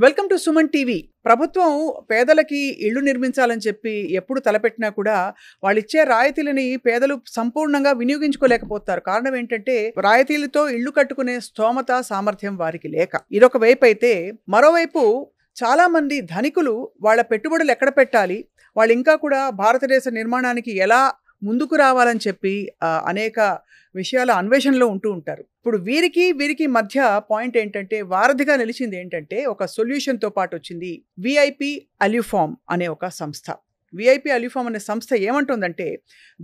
Welcome to Suman TV. ప్రభుత్వం పేదలకి ఇళ్ళు నిర్మించాలని చెప్పి ఎప్పుడు తలపెట్టినా కూడా వాళ్ళిచ్చే రాయితీలని పేదలు సంపూర్ణంగా వినియోగించుకోలేకపోతారు. కారణం ఏంటంటే రాయితీలతో ఇళ్ళు కట్టుకునే స్తోమత సామర్థ్యం వారికి లేక. ఇదొక వైపు అయితే, మరోవైపు చాలా మంది ధనికులు వాళ్ళ పెట్టుబడులు ఎక్కడ పెట్టాలి, వాళ్ళు ఇంకా కూడా భారతదేశ నిర్మాణానికి ఎలా ముందుకు రావాలని చెప్పి అనేక విషయాల అన్వేషణలో ఉంటూ ఉంటారు. ఇప్పుడు వీరికి మధ్య పాయింట్ ఏంటంటే, వారధిగా నిలిచింది ఏంటంటే, ఒక సొల్యూషన్తో పాటు వచ్చింది విఐపి అల్యూఫామ్ అనే ఒక సంస్థ. విఐపి అల్యూఫామ్ అనే సంస్థ ఏమంటుందంటే,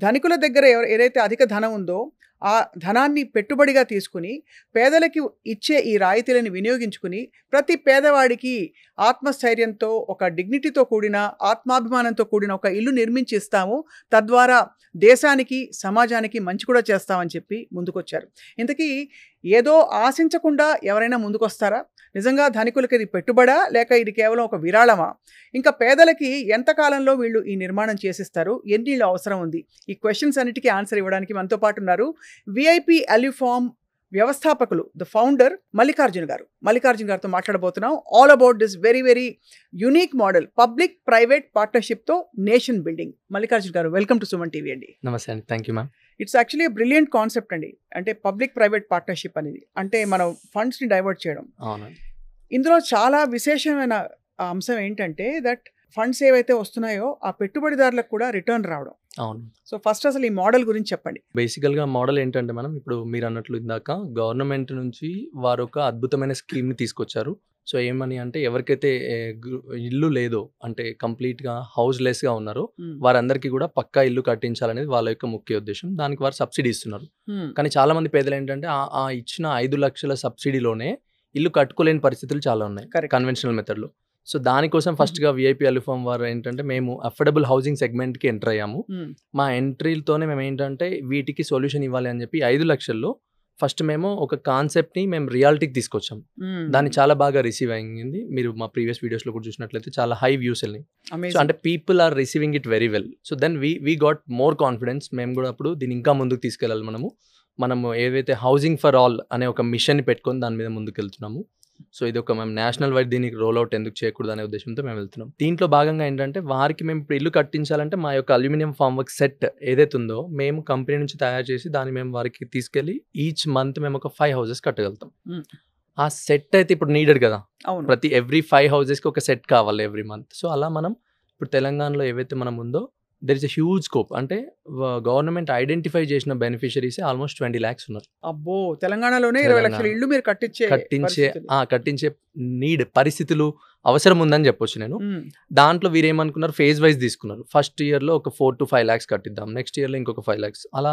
ధనికుల దగ్గర ఏదైతే అధిక ధనం ఉందో ఆ ధనాన్ని పెట్టుబడిగా తీసుకుని పేదలకి ఇచ్చే ఈ రాయితీలను వినియోగించుకుని ప్రతి పేదవాడికి ఆత్మస్థైర్యంతో, ఒక డిగ్నిటీతో కూడిన, ఆత్మాభిమానంతో కూడిన ఒక ఇల్లు నిర్మించి ఇస్తాము, తద్వారా దేశానికి సమాజానికి మంచి కూడా చేస్తామని చెప్పి ముందుకొచ్చారు. ఇంతకీ ఏదో ఆశించకుండా ఎవరైనా ముందుకొస్తారా? నిజంగా ధనికులకి ఇది పెట్టుబడా, లేక ఇది కేవలం ఒక విరాళమా? ఇంకా పేదలకి ఎంతకాలంలో వీళ్ళు ఈ నిర్మాణం చేసిస్తారు? ఎన్నిళ్ళు అవసరం ఉంది? ఈ క్వశ్చన్స్ అన్నిటికీ ఆన్సర్ ఇవ్వడానికి మనతో పాటు ఉన్నారు విఐపి అల్యూఫామ్ వ్యవస్థాపకులు, ద ఫౌండర్ మల్లికార్జున్ గారు. మల్లికార్జున్ గారితో మాట్లాడబోతున్నాం all about this very unique model, public private పార్ట్నర్షిప్తో nation building. Mallikarjun garu, welcome to Suman TV అండి. నమస్తే అండి, thank you ma'am. It's actually brilliant concept అండి. అంటే పబ్లిక్ ప్రైవేట్ పార్ట్నర్షిప్ అనేది అంటే మనం ఫండ్స్ని డైవర్ట్ చేయడం. అవునండి. ఇందులో చాలా విశేషమైన అంశం ఏంటంటే దట్ ఫండ్స్ ఏవైతే వస్తున్నాయో ఆ పెట్టుబడిదారులకు కూడా రిటర్న్ రావడం. అవును. సో ఫస్ట్ అసలు ఈ మోడల్ గురించి చెప్పండి. బేసికల్గా మోడల్ ఏంటంటే, మనం ఇప్పుడు మీరు అన్నట్లు ఇందాక గవర్నమెంట్ నుంచి వారు ఒక అద్భుతమైన స్కీమ్ని తీసుకొచ్చారు. సో ఏమని అంటే, ఎవరికైతే ఇల్లు లేదో, అంటే కంప్లీట్గా హౌస్లెస్గా ఉన్నారో వారందరికీ కూడా పక్కా ఇల్లు కట్టించాలనేది వాళ్ళ యొక్క ముఖ్య ఉద్దేశం. దానికి వారు సబ్సిడీ ఇస్తున్నారు. కానీ చాలా మంది పేదలు ఏంటంటే ఆ ఇచ్చిన 5 లక్షల సబ్సిడీలోనే ఇల్లు కట్టుకోలేని పరిస్థితులు చాలా ఉన్నాయి కన్వెన్షనల్ మెథడ్లో. సో దానికోసం ఫస్ట్గా విఐపి అల్యూఫామ్ వారు ఏంటంటే, మేము అఫోర్డబుల్ హౌసింగ్ సెగ్మెంట్కి ఎంటర్ అయ్యాము. మా ఎంట్రీలతోనే మేము ఏంటంటే వీటికి సొల్యూషన్ ఇవ్వాలి అని చెప్పి 5 లక్షల్లో ఫస్ట్ మేము ఒక కాన్సెప్ట్ని మేము రియాలిటీకి తీసుకొచ్చాము. దాన్ని చాలా బాగా రిసీవ్ అయ్యింది. మీరు మా ప్రీవియస్ వీడియోస్లో కూడా చూసినట్లయితే చాలా హై వ్యూస్ వెళ్ళినాయి. సో అంటే people are receiving it very well. So then we got more confidence. మేము కూడా అప్పుడు దీన్ని ఇంకా ముందుకు తీసుకెళ్ళాలి. మనము ఏవైతే హౌసింగ్ ఫర్ ఆల్ అనే ఒక మిషన్ని పెట్టుకొని దాని మీద ముందుకు వెళ్తున్నాము. సో ఇది ఒక మేము నేషనల్ వైడ్ దీనికి రోల్ అవుట్ ఎందుకు చేయకూడదు అనే ఉద్దేశంతో మేము వెళ్తున్నాం. దీంట్లో భాగంగా ఏంటంటే, వారికి మేము ఇప్పుడు ఇల్లు కట్టించాలంటే మా యొక్క అల్యూమినియం ఫామ్ వర్క్ సెట్ ఏదైతే ఉందో మేము కంపెనీ నుంచి తయారు చేసి దాన్ని మేము వారికి తీసుకెళ్ళి ఈచ్ మంత్ మేము ఒక 5 హౌసెస్ కట్టగలుగుతాం. ఆ సెట్ అయితే ఇప్పుడు నీడెడ్ కదా, ప్రతి ఎవ్రీ 5 హౌసెస్కి ఒక సెట్ కావాలి ఎవ్రీ మంత్. సో అలా మనం ఇప్పుడు తెలంగాణలో ఏవైతే మనం ఉందో there is a huge scope. అంటే గవర్నమెంట్ ఐడెంటిఫై చేసిన బెనిఫిషరీస్ ఆల్మోస్ట్ 20 lakhs ఉన్నారు. అబ్బో, తెలంగాణలోనే 20 లక్షల ఇల్లు మీరు కట్టించే నీడ్ పరిస్థితులు అవసరం ఉందని చెప్పొచ్చు నేను. దాంట్లో వీరేమనుకున్నారు, ఫేజ్ వైజ్ తీసుకున్నారు. ఫస్ట్ ఇయర్లో ఒక 4 to 5 lakhs కట్టిద్దాం, నెక్స్ట్ ఇయర్లో ఇంకొక 5 lakhs, అలా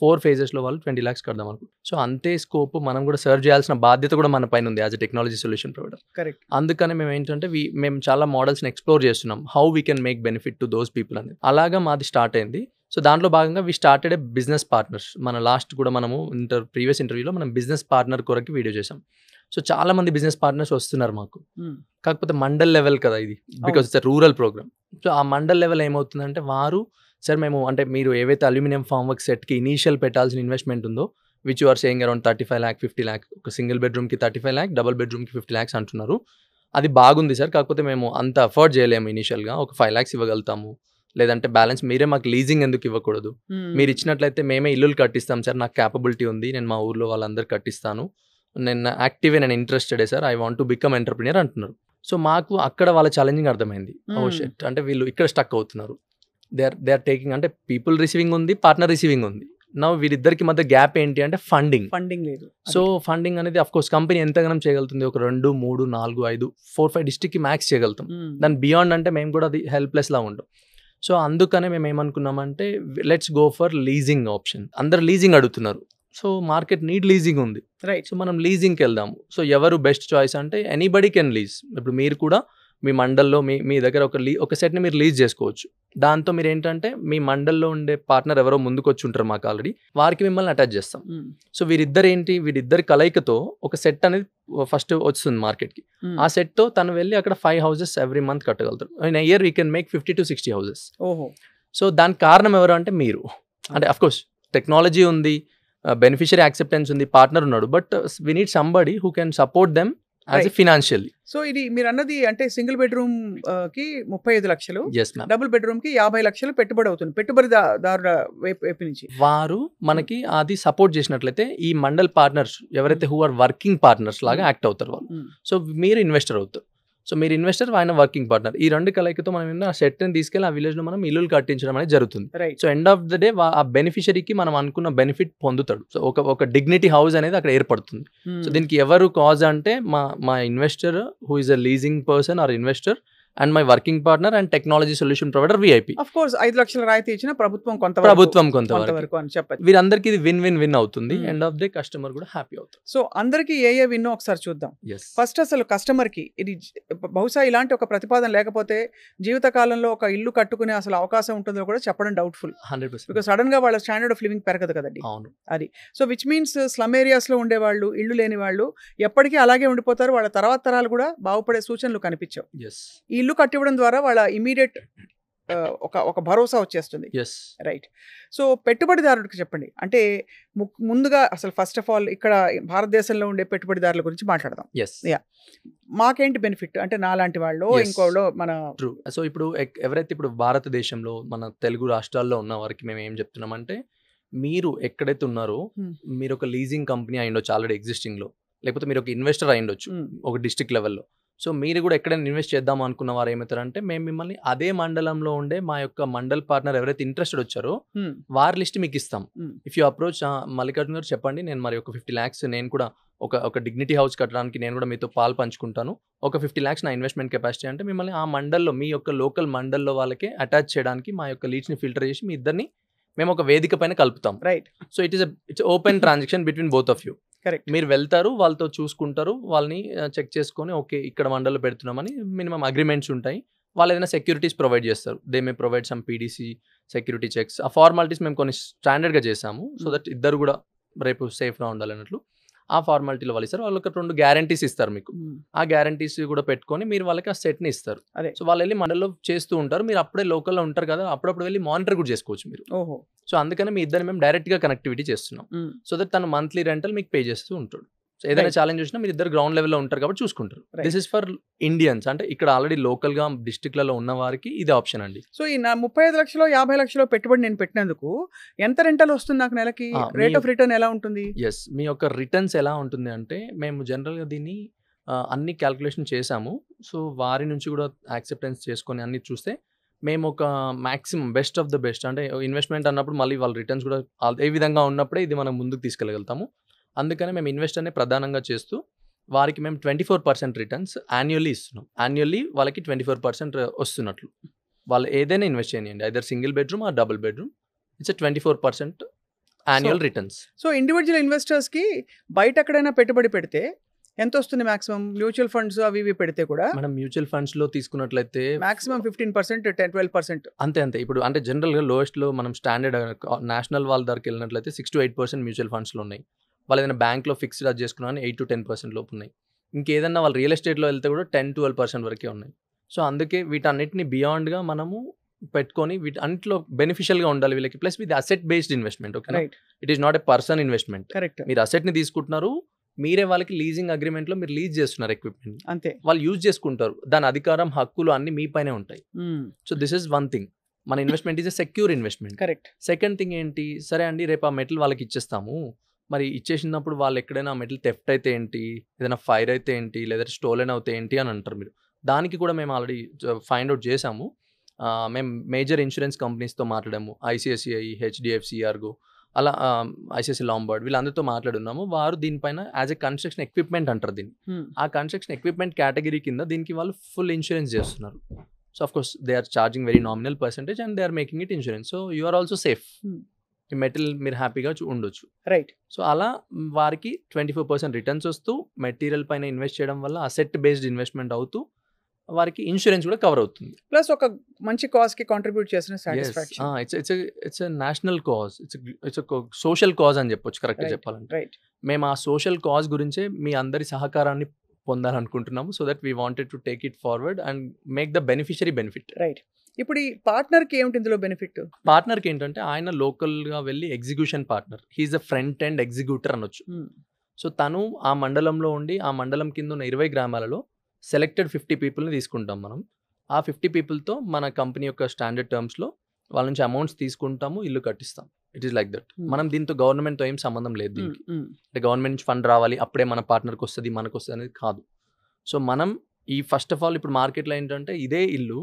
4 phases వాళ్ళు 20 lakhs కడదాం అనుకుంటారు. సో అంతే స్కోప్ మనం కూడా సర్వ్ చేయాల్సిన బాధ్యత కూడా మన పైన ఉంది as a technology solution provider. Correct. అందుకనే మేము ఏంటంటే మేము చాలా మోడల్స్ని ఎక్స్ప్లోర్ చేస్తున్నాం, how we can make benefit to those people అనేది. అలాగా మాది స్టార్ట్ అయింది. సో దాంట్లో భాగంగా we started a business partners. మన లాస్ట్ కూడా మనము ప్రీవియస్ ఇంటర్వ్యూలో మనం బిజినెస్ పార్ట్నర్ కొరకు వీడియో చేసాం. సో చాలా మంది బిజినెస్ పార్ట్నర్స్ వస్తున్నారు మాకు. కాకపోతే మండల్ లెవెల్ కదా ఇది, because it's rural programme. So ఆ మండల్ లెవెల్ ఏమవుతుందంటే, వారు సార్ మేము అంటే మీరు ఏవైతే అల్యూమినియం ఫామ్ వర్క్ సెట్కి ఇనీషియల్ పెట్టాల్సిన ఇన్వెస్ట్మెంట్ ఉందో, which you are saying around 35 lakh 50 lakh, ఒక సింగిల్ బెడ్రూమ్కి 35 lakh, డబుల్ బెడ్రూమ్కి 50 lakhs అంటున్నారు. అది బాగుంది సార్, కాకపోతే మేము అంత అఫోర్డ్ చేయలేము. ఇనీషియల్గా ఒక 5 lakhs ఇవ్వగలుగుతాము, లేదంటే బ్యాలెన్స్ మీరే మాకు లీజింగ్ ఎందుకు ఇవ్వకూడదు, మీరు ఇచ్చినట్లయితే మేమే ఇల్లులు కట్టిస్తాం సార్, నాకు క్యాపబిలిటీ ఉంది, నేను మా ఊర్లో వాళ్ళందరూ కట్టిస్తాను, నేను యాక్టివే, నేను ఇంట్రెస్టెడే sir, I want to become entrepreneur అంటున్నారు. సో మాకు అక్కడ వాళ్ళ ఛాలెంజింగ్ అర్థమైంది. ఓ షిట్, అంటే వీళ్ళు ఇక్కడ స్టక్ అవుతున్నారు. దే ఆర్ టేకింగ్, అంటే పీపుల్ రిసీవింగ్ ఉంది, పార్ట్నర్ రిసీవింగ్ ఉంది. నా వీరిద్దరికి మధ్య గ్యాప్ ఏంటి అంటే ఫండింగ్ లేదు. సో ఫండింగ్ అనేది అఫ్ కోర్స్ కంపెనీ ఎంతగానం చేయగలుగుతుంది, ఒక 2, 3, 4, 5, 4, 5 డిస్ట్రిక్ట్కి మ్యాక్స్ చేయగలుగుతాం. దాని బియాండ్ అంటే మేము కూడా అది హెల్ప్లెస్లా ఉంటాం. సో అందుకనే మేము ఏమనుకున్నామంటే, let's go for leasing option. అందరు లీజింగ్ అడుగుతున్నారు, సో మార్కెట్ నీడ్ లీజింగ్ ఉంది, రైట్? సో మనం లీజింగ్కి వెళ్దాము. సో ఎవరు బెస్ట్ చాయిస్ అంటే, ఎనీబడి కెన్ లీజ్. ఇప్పుడు మీరు కూడా మీ మండల్లో మీ దగ్గర ఒక సెట్ని మీరు లీజ్ చేసుకోవచ్చు. దాంతో మీరు ఏంటంటే, మీ మండల్లో ఉండే పార్ట్నర్ ఎవరో ముందుకు వచ్చి ఉంటారు మాకు ఆల్రెడీ, వారికి మిమ్మల్ని అటాచ్ చేస్తాం. సో వీరిద్దరి కలయికతో ఒక సెట్ అనేది ఫస్ట్ వస్తుంది మార్కెట్కి. ఆ సెట్తో తను వెళ్ళి అక్కడ 5 houses ఎవ్రీ మంత్ కట్టగలుగుతారు. In a year we can make 50 to 60 houses. So దానికి కారణం ఎవరు అంటే మీరు. అంటే అఫ్కోర్స్ టెక్నాలజీ ఉంది, బెనిఫిషియరీ యాక్సెప్టెన్స్ ఉంది, పార్ట్నర్ ఉన్నాడు, but we need somebody who can support them as a financially. So ఇది మీరు అన్నది అంటే సింగిల్ బెడ్రూమ్ కి 35 లక్షలు, ఎస్ మ్యామ్. డబుల్ బెడ్రూమ్ కి 50 లక్షలు పెట్టుబడి అవుతుంది, పెట్టుబడిదారుల వైపు నుంచి. వారు మనకి అది సపోర్ట్ చేసినట్లయితే ఈ మండల్ పార్ట్నర్స్ ఎవరైతే హూ ఆర్ వర్కింగ్ పార్ట్నర్స్ లాగా యాక్ట్ అవుతారు వాళ్ళు. సో మీరు ఇన్వెస్టర్ అవుతారు. సో మీరు ఇన్వెస్టర్, ఆయన వర్కింగ్ పార్ట్నర్. ఈ రెండు కలయికతో మనం ఏంటంటే ఆ సెట్ని తీసుకెళ్ళి ఆ విలేజ్లో మనం ఇల్లులు కట్టించడం అనేది జరుగుతుంది. Right. So end of the day ఆ బెనిఫిషరీకి మనం అనుకున్న బెనిఫిట్ పొందుతాడు. సో ఒక డిగ్నిటీ హౌస్ అనేది అక్కడ ఏర్పడుతుంది. సో దీనికి ఎవరు కాజ్ అంటే మా investor who is a leasing person are investor and my working partner and technology solution provider VIP. Of course 5 లక్షల రాయితీ ఇచ్చిన ప్రభుత్వం కొంతవరకు అని చెప్పచ్చు. వీరందరికీ ఇది విన్ అవుతుంది. ఎండ్ ఆఫ్ డే కస్టమర్ కూడా హ్యాపీ అవుతుంది. సో అందరికి ఏ విన్నో ఒకసారి చూద్దాం. ఫస్ట్ అసలు కస్టమర్ కి ఇది బహుశా ఇలాంటి ఒక ప్రతిపాదన లేకపోతే జీవితకాలంలో ఒక ఇల్లు కట్టుకునే అసలు అవకాశం ఉంటుందో కూడా చెప్పడం డౌట్ఫుల్. 100%. బికాస్ సడన్ గా వాళ్ళ స్టాండర్డ్ ఆఫ్ లివింగ్ పెరగదు కదండి. అవును. అది so which means slum areas లో ఉండేవాళ్ళు, ఇల్లు లేని వాళ్ళు ఎప్పటికీ అలాగే ఉండిపోతారు. వాళ్ళ తర్వాత తరాలు కూడా బాగుపడే సూచనలు కనిపించవు. ఈ ఇల్లు కట్టివ్వడం ద్వారా వాళ్ళ ఇమీడియట్ ఒక భరోసా వచ్చేస్తుంది. రైట్. సో పెట్టుబడిదారుడికి చెప్పండి, అంటే ముందుగా అసలు ఫస్ట్ ఆఫ్ ఆల్ ఇక్కడ భారతదేశంలో ఉండే పెట్టుబడిదారుల గురించి మాట్లాడదాం. మాకేంటి బెనిఫిట్ అంటే నాలాంటి వాళ్ళు ఇంకోళ్ళు మన ట్రూ. సో ఇప్పుడు ఎవరైతే ఇప్పుడు భారతదేశంలో మన తెలుగు రాష్ట్రాల్లో ఉన్న వారికి మేము ఏం చెప్తున్నామంటే, మీరు ఎక్కడైతే ఉన్నారో మీరు ఒక లీజింగ్ కంపెనీ అయ్యుండొచ్చు ఆల్రెడీ ఎగ్జిస్టింగ్లో, లేకపోతే మీరు ఒక ఇన్వెస్టర్ అయ్యుండొచ్చు ఒక డిస్ట్రిక్ట్ లెవెల్లో. సో మీరు కూడా ఎక్కడైనా ఇన్వెస్ట్ చేద్దాం అనుకున్న వారు ఏమవుతారంటే, మేము మిమ్మల్ని అదే మండలంలో ఉండే మా యొక్క మండల్ పార్ట్నర్ ఎవరైతే ఇంట్రెస్టెడ్ వచ్చారో వారి లిస్ట్ మీకు ఇస్తాం. ఇఫ్ యూ అప్రోచ్ మల్లికార్జున గారు చెప్పండి, నేను మరి ఒక 50 lakhs నేను కూడా ఒక డిగ్నిటీ హౌస్ కట్టడానికి నేను కూడా మీతో పాలు పంచుకుంటాను, ఒక 50 lakhs నా ఇన్వెస్ట్మెంట్ కెపాసిటీ అంటే మిమ్మల్ని ఆ మండల్లో మీ యొక్క లోకల్ మండల్లో వాళ్ళకే అటాచ్ చేయడానికి మా యొక్క లీడ్స్ని ఫిల్టర్ చేసి మీ ఇద్దరిని మేము ఒక వేదిక పైన కలుపుతాం. Right. So it's open transaction between both of you. Correct. మీరు వెళ్తారు, వాళ్ళతో చూసుకుంటారు, వాళ్ళని చెక్ చేసుకొని ఓకే ఇక్కడ మండల్లో పెడుతున్నామని మినిమం అగ్రిమెంట్స్ ఉంటాయి. వాళ్ళు ఏదైనా సెక్యూరిటీస్ ప్రొవైడ్ చేస్తారు. They may provide some PDC security checks. ఆ ఫార్మాలిటీస్ మేము కొన్ని స్టాండర్డ్గా చేసాము సో దట్ ఇద్దరు కూడా రేపు సేఫ్గా ఉండాలన్నట్లు. ఆ ఫార్మాలిటీలో వాళ్ళు ఇస్తారు. వాళ్ళకి 2 గ్యారంటీస్ ఇస్తారు మీకు. ఆ గ్యారంటీస్ కూడా పెట్టుకొని మీరు వాళ్ళకి ఆ సెట్ని ఇస్తారు. సో వాళ్ళు వెళ్ళి మండల్లో చేస్తూ ఉంటారు. మీరు అప్పుడే లోకల్లో ఉంటారు కదా, అప్పుడప్పుడు వెళ్ళి మానిటర్ కూడా చేసుకోవచ్చు మీరు. సో అందుకని మీ ఇద్దరు మేము డైరెక్ట్గా కనెక్టివిటీ చేస్తున్నాం. సో దట్ తను మంత్లీ రెంటల్ మీకు పే చేస్తూ ఉంటాడు. సో ఏదైనా ఛాలెంజ్ వచ్చినా మీరు ఇద్దరు గ్రౌండ్ లెవెల్లో ఉంటారు కాబట్టి చూసుకుంటారు. దిస్ ఇస్ ఫర్ ఇండియన్స్, అంటే ఇక్కడ ఆల్రెడీ లోకల్గా డిస్ట్రిక్ట్లలో ఉన్న వారికి ఇది ఆప్షన్ అండి. సో ఈ 35 లక్షలు 50 లక్షలు పెట్టుబడి నేను పెట్టినందుకు ఎంత రెంటల్ వస్తుంది నాకు నెలకి? రేట్ ఆఫ్ రిటర్న్ ఎలా ఉంటుంది? మీ యొక్క రిటర్న్స్ ఎలా ఉంటుంది అంటే, మేము జనరల్గా దీన్ని అన్ని క్యాల్కులేషన్ చేసాము. సో వారి నుంచి కూడా యాక్సెప్టెన్స్ చేసుకొని అన్ని చూస్తే మేము ఒక maximum best of the best, అంటే ఇన్వెస్ట్మెంట్ అన్నప్పుడు మళ్ళీ వాళ్ళ రిటర్న్స్ కూడా ఏ విధంగా ఉన్నప్పుడే ఇది మనం ముందుకు తీసుకెళ్ళగలుగుతాము. అందుకని మేము ఇన్వెస్టర్నే ప్రధానంగా చేస్తూ వారికి మేము 24% రిటర్న్స్ యాన్యువల్లీ ఇస్తున్నాం. యాన్యువల్లీ వాళ్ళకి 24% వస్తున్నట్లు వాళ్ళు ఏదైనా ఇన్వెస్ట్ చేయండి, either single bedroom or double bedroom, it's 24% annual returns. So individual ఇన్వెస్టర్స్కి బయట ఎక్కడైనా పెట్టుబడి పెడితే ఎంత వస్తుంది మాక్సిమం? మ్యూచువల్ ఫండ్స్ అవి ఇవి పెడితే కూడా మనం మ్యూచువల్ ఫండ్స్లో తీసుకున్నట్లయితే మాక్సిమం 15%, 12%. అంతే. ఇప్పుడు అంటే జనరల్గా లోయెస్ట్లో మనం స్టాండర్డ్ నేషనల్ వాళ్ళ దగ్గరికి వెళ్ళినట్లయితే 6 to 8% మ్యూచువల్ ఫండ్స్లో ఉన్నాయి. వాళ్ళు ఏదైనా బ్యాంక్లో ఫిక్స్డ్ అది చేసుకున్నా 8 to 10% లోపు ఉన్నాయి. ఇంకేదన్నా వాళ్ళు రియల్ ఎస్టేట్లో వెళ్తే కూడా 10-12% వరకే ఉన్నాయి. సో అందుకే వీటన్నిటిని బియాండ్గా మనము పెట్టుకొని వీటన్నిటిలో బెనిఫిషియల్గా ఉండాలి వీళ్ళకి. Plus with asset based investment. Okay, it is not a person investment. Correct. మీరు అసెట్ని తీసుకుంటున్నారు, మీరే వాళ్ళకి లీజింగ్ అగ్రిమెంట్లో మీరు లీజ్ చేస్తున్నారు ఎక్విప్మెంట్, అంతే. వాళ్ళు యూజ్ చేసుకుంటారు, దాని అధికారం హక్కులు అన్ని మీ పైనే ఉంటాయి. So this is one thing. మన investment is a secure investment. Correct. Second thing ఏంటి, సరే అండి రేపు ఆ మెటల్ వాళ్ళకి ఇచ్చేస్తాము, మరి ఇచ్చేసినప్పుడు వాళ్ళు ఎక్కడైనా మెటల్ థెఫ్ట్ అయితే ఏంటి, ఏదైనా ఫైర్ అయితే ఏంటి, లేదంటే స్టోలెన్ అవుతే ఏంటి అని అంటారు మీరు. దానికి కూడా మేము ఆల్రెడీ ఫైండ్ అవుట్ చేసాము. మేము మేజర్ ఇన్సూరెన్స్ కంపెనీస్తో మాట్లాడాము, ఐసిఐసిఐ, హెచ్డిఎఫ్సి, ఆర్గో, అలా ఐసిఐసి లాంబార్డ్, వీళ్ళందరితో మాట్లాడున్నాము. వారు దీనిపైన యాజ్ ఎ కన్స్ట్రక్షన్ ఎక్విప్మెంట్ అంటారు దీన్ని. ఆ కన్స్ట్రక్షన్ ఎక్విప్మెంట్ కేటగిరీ కింద దీనికి వాళ్ళు ఫుల్ ఇన్సూరెన్స్ చేస్తున్నారు. So of course they are charging very nominal percentage and they are making it insurance. So you are also safe. ఈ మెటల్ మీరు హ్యాపీగా ఉండొచ్చు. రైట్. సో అలా వారికి 24% రిటర్న్స్ వస్తూ మెటీరియల్ పైన ఇన్వెస్ట్ చేయడం వల్ల అసెట్ బేస్డ్ ఇన్వెస్ట్మెంట్ అవుతూ వారికి ఇన్సూరెన్స్ కూడా కవర్ అవుతుంది. ప్లస్ ఒక మంచి కాజ్ కి కాంట్రిబ్యూట్ చేసిన satisfaction. It's national cause, it's social cause అని చెప్పొచ్చు కరెక్ట్గా చెప్పాలంటే. మేము ఆ సోషల్ కాజ్ గురించే మీ అందరి సహకారాన్ని పొందాలనుకుంటున్నాము. So that we wanted to take it forward and make the beneficiary benefit. Right. ఇప్పుడు ఈ పార్ట్నర్కి ఏమిటి ఇందులో బెనిఫిట్? పార్ట్నర్కి ఏంటంటే ఆయన లోకల్గా వెళ్ళి execution partner, he's a front end executor అనొచ్చు. సో తను ఆ మండలంలో ఉండి ఆ మండలం కింద ఉన్న 20 గ్రామాలలో సెలెక్టెడ్ 50 పీపుల్ని తీసుకుంటాం మనం. ఆ 50 పీపుల్తో మన కంపెనీ యొక్క స్టాండర్డ్ టర్మ్స్లో వాళ్ళ నుంచి అమౌంట్స్ తీసుకుంటాము, ఇల్లు కట్టిస్తాం. It is like that. మనం దీంతో గవర్నమెంట్తో ఏం సంబంధం లేదు దీనికి. అంటే గవర్నమెంట్ నుంచి ఫండ్ రావాలి అప్పుడే మన పార్ట్నర్కి వస్తుంది మనకు వస్తుంది అనేది కాదు. సో మనం ఈ ఫస్ట్ ఆఫ్ ఆల్ ఇప్పుడు మార్కెట్లో ఏంటంటే ఇదే ఇల్లు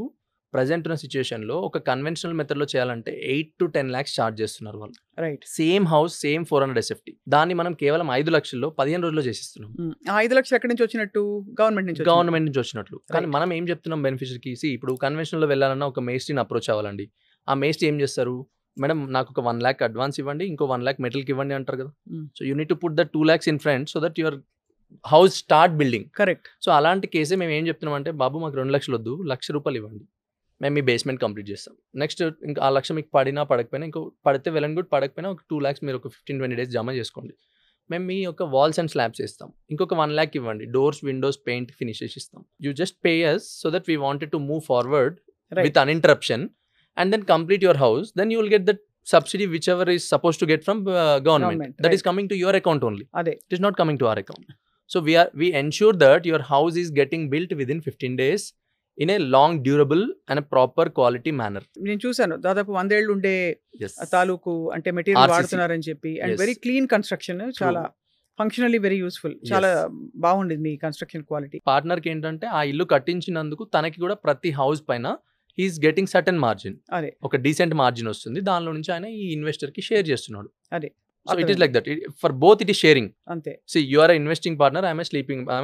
ప్రజెంట్ ఉన్న సిచ్యువేషన్లో ఒక కన్వెన్షనల్ మెథడ్లో చేయాలంటే 8 to 10 lakhs ఛార్జ్ చేస్తున్నారు వాళ్ళు. Right. Same house same 400 SFT. దాన్ని మనం కేవలం 5 లక్షల్లో 15 రోజుల్లో చేసిస్తున్నాం. 5 లక్షలు ఎక్కడి నుంచి వచ్చినట్టు? గవర్నమెంట్ నుంచి వచ్చినట్లు. కానీ మనం ఏం చెప్తున్నాం బెనిఫిషరీకి, ఇప్పుడు కన్వెన్షనల్లో వెళ్ళాలన్నా ఒక మేస్ట్రీని అప్రోచ్ అవ్వాలండి. ఆ మేస్ట్రీ ఏం చేస్తారు, మేడం నాకు ఒక 1 lakh అడ్వాన్స్ ఇవ్వండి, ఇంకో 1 lakh మెటల్కి ఇవ్వండి అంటారు కదా. So you need to put the 2 lakhs in front so that your house start building. Correct. So అలాంటి కేసే మేము ఏం చెప్తున్నాం అంటే, బాబు మాకు 2 లక్షలు వద్దు, ₹1,00,000 ఇవ్వండి, మేము మీ బేస్మెంట్ కంప్లీట్ చేస్తాం. నెక్స్ట్ ఇంకా ఆ లక్ష మీకు పడినా పడకపోయినా, ఇంకో పడితే వెల్ అండ్ గుడ్, పడకపోయినా ఒక 2 lakhs మీరు ఒక 15-20 days జమ చేసుకోండి, మేము మీ యొక్క వాల్స్ అండ్ స్లాబ్స్ ఇస్తాం. ఇంకొక 1 lakh ఇవ్వండి, డోర్స్ విండోస్ పెయింట్ ఫినిష్ చేసి ఇస్తాం. You just pay us so that we wanted to move forward with uninterruption and then complete your house. Then you will get that subsidy whichever is supposed to get from government. That is coming to your account only. It is not coming to our account. So we ensure that your house is getting built within 15 days in a long durable and a proper quality manner. నేను చూసాను దాదాపు 100 ఏళ్ళు ఉండే తాలూకు అంటే material వాడుతున్నారని చెప్పి, and very clean construction, చాలా functionally very useful, చాలా బాగుండేది మీ కన్స్ట్రక్షన్ క్వాలిటీ. పార్ట్నర్కి ఏంటంటే ఆ ఇల్లు కట్టించినందుకు తనకి కూడా ప్రతి హౌస్ పైన ఈస్ గెటింగ్ సర్టన్ మార్జిన్, అదే ఒక డీసెంట్ మార్జిన్ వస్తుంది, దానిలో నుంచి ఆయన ఈ ఇన్వెస్టర్ కి షేర్ చేస్తున్నాడు. అదే. So it is like that, for both it is sharing. అంతే. See, you are a investing partner, I am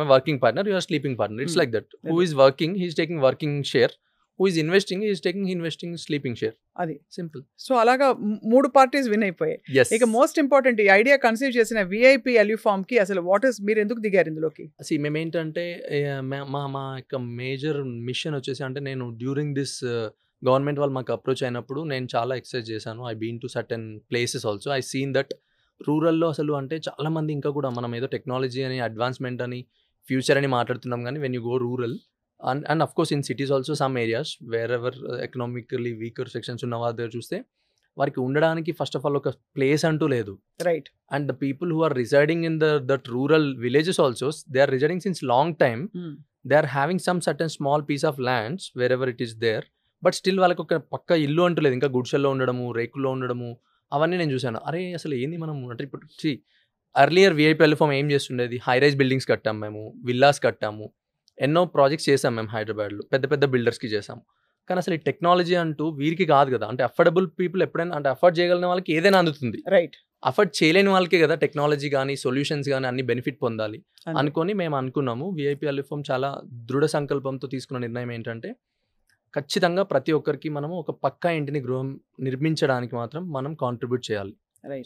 a working partner, you are a sleeping partner. It's like that. Who is working, he is taking working share. Who is investing, he is taking investing sleeping share. అది simple. So అలాగా 3 parties win అయిపోయాయి. ఇక most important, ఈ idea conceive చేసిన VIP అల్యూఫామ్ కి అసలు మీరు ఎందుకు దిగారు ఇందులోకి? మేము ఏంటంటే మా యొక్క మేజర్ మిషన్ వచ్చేసి, అంటే నేను డ్యూరింగ్ దిస్ గవర్నమెంట్ వాళ్ళు మాకు అప్రోచ్ అయినప్పుడు నేను చాలా ఎక్సర్సైజ్ చేశాను. I been to certain places also. I seen that రూరల్లో అసలు అంటే చాలామంది ఇంకా కూడా మనం ఏదో టెక్నాలజీ అని, అడ్వాన్స్మెంట్ అని, ఫ్యూచర్ అని మాట్లాడుతున్నాం, కానీ when you go rural and of course in cities also some areas wherever economically weaker sections ఉన్న వారి దగ్గర చూస్తే వారికి ఉండడానికి ఫస్ట్ ఆఫ్ ఆల్ ఒక ప్లేస్ అంటూ లేదు. Right. And the people who are residing in that rural villages also, they are residing since long time. They are having some certain small piece of lands wherever it is there, but still వాళ్ళకి ఒక పక్క ఇల్లు అంటూ లేదు, ఇంకా గుడిసెల్లో ఉండడము, రేకుల్లో ఉండడము, అవన్నీ నేను చూశాను. అరే అసలు ఏంది మనం అంటే ఇప్పుడు అర్లియర్ VIP అల్యూఫామ్ ఏం చేస్తుండేది, హై రైజ్ బిల్డింగ్స్ కట్టాము, మేము విల్లాస్ కట్టాము, ఎన్నో ప్రాజెక్ట్స్ చేసాం మేము హైదరాబాద్లో, పెద్ద పెద్ద బిల్డర్స్కి చేసాము. కానీ అసలు ఈ టెక్నాలజీ అంటూ వీరికి కాదు కదా, అంటే అఫోర్డబుల్ పీపుల్ ఎప్పుడైనా, అంటే అఫోర్డ్ చేయగలిగిన వాళ్ళకి ఏదైనా అందుతుంది. రైట్. అఫోర్డ్ చేయలేని వాళ్ళకే కదా టెక్నాలజీ కానీ సొల్యూషన్స్ కానీ అన్ని బెనిఫిట్ పొందాలి అనుకొని మేము అనుకున్నాము. VIP అల్యూఫామ్ చాలా దృఢ సంకల్పంతో తీసుకున్న నిర్ణయం ఏంటంటే, ఖచ్చితంగా ప్రతి ఒక్కరికి మనము ఒక పక్కా ఇంటిని గృహం నిర్మించడానికి మాత్రం మనం కాంట్రిబ్యూట్ చేయాలి.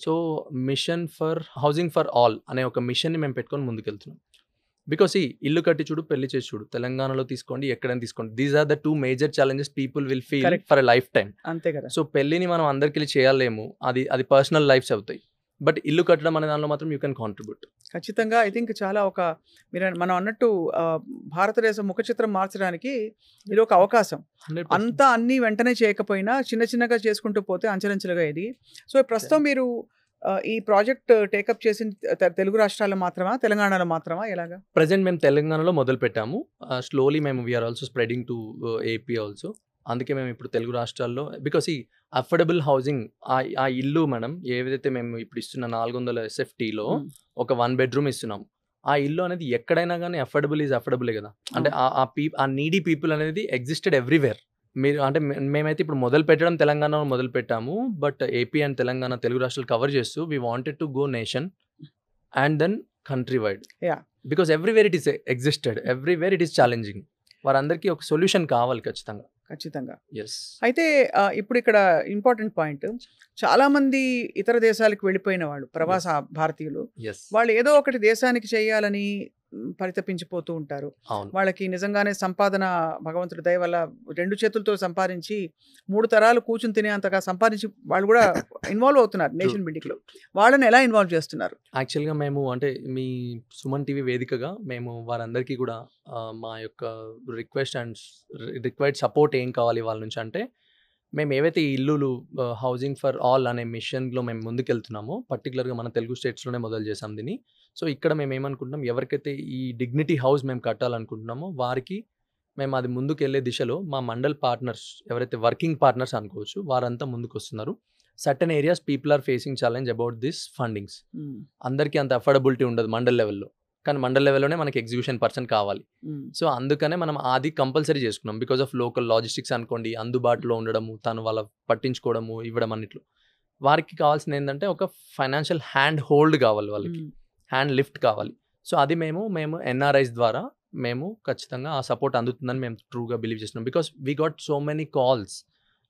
So mission for housing for all అనే ఒక మిషన్ని మేము పెట్టుకొని ముందుకెళ్తున్నాం. బికాస్ ఈ ఇల్లు కట్టి చూడు, పెళ్లి చేసి చూడు, తెలంగాణలో తీసుకోండి, ఎక్కడైనా తీసుకోండి, these are the 2 major challenges people will feel for a life time. అంతే కదా. సో పెళ్లిని మనం అందరికీ చేయలేము, అది పర్సనల్ లైఫ్స్ అవుతాయి, బట్ ఇల్లు కట్టడం అనే దానిలో మాత్రం యూ కెన్ కాంట్రిబ్యూట్. ఖచ్చితంగా. ఐ థింక్ చాలా మనం అన్నట్టు భారతదేశం ముఖ చిత్రం మార్చడానికి ఇది ఒక అవకాశం. అంతా అన్ని వెంటనే చేయకపోయినా చిన్న చిన్నగా చేసుకుంటూ పోతే అంచెలంచెలుగా ఇది. సో ప్రస్తుతం మీరు ఈ ప్రాజెక్ట్ టేకప్ చేసిన తెలుగు రాష్ట్రాల్లో మాత్రమా, తెలంగాణలో మాత్రమా, ఎలాగా? ప్రజెంట్ మేము తెలంగాణలో మొదలు పెట్టాము. స్లోలీ మేము we are also spreading to AP also. అందుకే మేము ఇప్పుడు తెలుగు రాష్ట్రాల్లో, బికాస్ ఈ అఫోర్డబుల్ హౌసింగ్, ఆ ఇల్లు మేడం ఏదైతే మేము ఇప్పుడు ఇస్తున్న 400 SFTలో ఒక 1 bedroom ఇస్తున్నాం, ఆ ఇల్లు అనేది ఎక్కడైనా కానీ అఫోర్డబులే కదా. అంటే ఆ నీడీ పీపుల్ అనేది ఎగ్జిస్టెడ్ ఎవ్రీవేర్. మీరు అంటే మేమైతే ఇప్పుడు మొదలు పెట్టడం తెలంగాణలో మొదలు పెట్టాము, but AP and Telangana Telugu రాష్ట్రాలు కవర్ చేస్తూ we wanted to go nation and then country wide. Because everywhere it is existed, everywhere it is challenging. వారందరికీ ఒక సొల్యూషన్ కావాలి ఖచ్చితంగా. అయితే ఇప్పుడు ఇక్కడ ఇంపార్టెంట్ పాయింట్, చాలా మంది ఇతర దేశాలకు వెళ్ళిపోయిన వాళ్ళు ప్రవాస భారతీయులు, వాళ్ళు ఏదో ఒకటి దేశానికి చేయాలని పరితపించిపోతూ ఉంటారు. వాళ్ళకి నిజంగానే సంపాదన భగవంతుడి దయ వల్ల 2 చేతులతో సంపాదించి 3 తరాలు కూర్చుని తినేంతగా సంపాదించి వాళ్ళు కూడా ఇన్వాల్వ్ అవుతున్నారు నేషన్ బిల్డింగ్ లో. వాళ్ళని ఎలా ఇన్వాల్వ్ చేస్తున్నారు? యాక్చువల్గా మేము అంటే మీ సుమన్ టీవీ వేదికగా మేము వారందరికీ కూడా మా యొక్క రిక్వైర్డ్ సపోర్ట్ ఏం కావాలి వాళ్ళ నుంచి అంటే, మేము ఏవైతే ఇల్లులు హౌసింగ్ ఫర్ ఆల్ అనే మిషన్లో మేము ముందుకెళ్తున్నామో, పర్టికులర్గా మన తెలుగు స్టేట్స్లోనే మొదలు చేసాం దీన్ని. సో ఇక్కడ మేము ఏమనుకుంటున్నాం, ఎవరికైతే ఈ డిగ్నిటీ హౌస్ మేము కట్టాలనుకుంటున్నామో వారికి మేము అది ముందుకెళ్ళే దిశలో మా మండల్ పార్ట్నర్స్ ఎవరైతే వర్కింగ్ పార్ట్నర్స్ అనుకోవచ్చు వారంతా ముందుకు వస్తున్నారు. Certain areas people are facing challenge about this fundings. అందరికీ అంత అఫోర్డబిలిటీ ఉండదు మండల్ లెవెల్లో, కానీ మండల్ లెవెల్లోనే మనకి ఎగ్జిక్యూషన్ పర్సన్ కావాలి. సో అందుకనే మనం అది కంపల్సరీ చేసుకున్నాం. బికాస్ ఆఫ్ లోకల్ లాజిస్టిక్స్ అనుకోండి, అందుబాటులో ఉండడము, తను వాళ్ళ పట్టించుకోవడము, ఇవ్వడం అన్నిట్లో. వారికి కావాల్సింది ఏంటంటే ఒక ఫైనాన్షియల్ హ్యాండ్ హోల్డ్ కావాలి, వాళ్ళకి హ్యాండ్ లిఫ్ట్ కావాలి. సో అది మేము ఎన్ఆర్ఐస్ ద్వారా మేము ఖచ్చితంగా ఆ సపోర్ట్ అందుతుందని మేము ట్రూగా బిలీవ్ చేస్తున్నాం. Because we got so many calls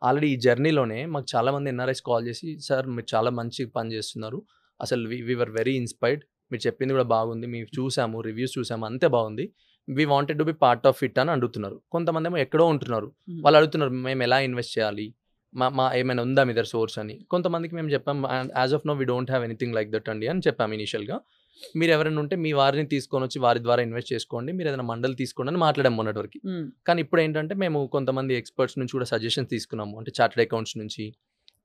already. ఈ జర్నీలోనే మాకు చాలామంది ఎన్ఆర్ఐస్ కాల్ చేసి, సార్ మీరు చాలా మంచి పని చేస్తున్నారు, అసలు వీ వర్ వెరీ ఇన్స్పైర్డ్, మీరు చెప్పింది కూడా బాగుంది, మేము చూసాము, రివ్యూస్ చూసాము, అంతే బాగుంది, we wanted to be part of it అని అడుగుతున్నారు. కొంతమంది ఏమో ఎక్కడో ఉంటున్నారు, వాళ్ళు అడుగుతున్నారు మేము ఎలా ఇన్వెస్ట్ చేయాలి, మా ఏమైనా ఉందా మీ దగ్గర సోర్స్ అని. కొంతమందికి మేము చెప్పాం, as of now we don't have anything like that అండి అని చెప్పాము ఇనిషియల్గా. మీరు ఎవరైనా ఉంటే మీ వారిని తీసుకొని వచ్చి వారి ద్వారా ఇన్వెస్ట్ చేసుకోండి, మీరు ఏదైనా మండలి తీసుకోండి అని మాట్లాడాము మొన్నటి వరకు. కానీ ఇప్పుడు ఏంటంటే మేము కొంతమంది ఎక్స్పర్ట్స్ నుంచి కూడా సజెషన్స్ తీసుకున్నాము. అంటే చార్టెడ్ అకౌంట్స్ నుంచి,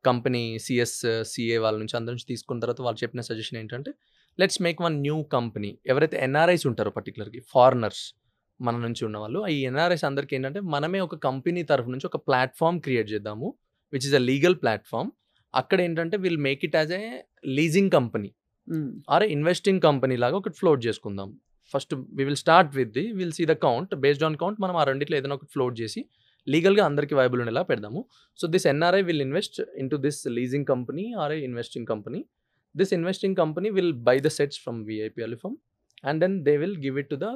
కంపెనీ సిఏ వాళ్ళ నుంచి, అందరి నుంచి తీసుకున్న తర్వాత వాళ్ళు చెప్పిన సజెషన్ ఏంటంటే let's make one new company. ఎవరైతే ఎన్ఆర్ఐస్ ఉంటారో పర్టికులర్గా ఫారినర్స్ మన నుంచి ఉన్న వాళ్ళు, ఈ ఎన్ఆర్ఐస్ అందరికీ ఏంటంటే మనమే ఒక కంపెనీ తరఫు నుంచి ఒక ప్లాట్ఫామ్ క్రియేట్ చేద్దాము, which is a legal platform. అక్కడ ఏంటంటే will make it as a leasing company or investing company లాగా ఒకటి ఫ్లోట్ చేసుకుందాం. First we will start with will see the count, based on count మనం ఆ రెండిట్లో ఏదైనా ఒకటి ఫ్లోట్ చేసి లీగల్గా అందరికీ వైబుల్ ఉండేలా పెడదాము. So this NRI will invest into this leasing company or investing company. This investing company will buy the sets from VIPL firm and then they will give it to the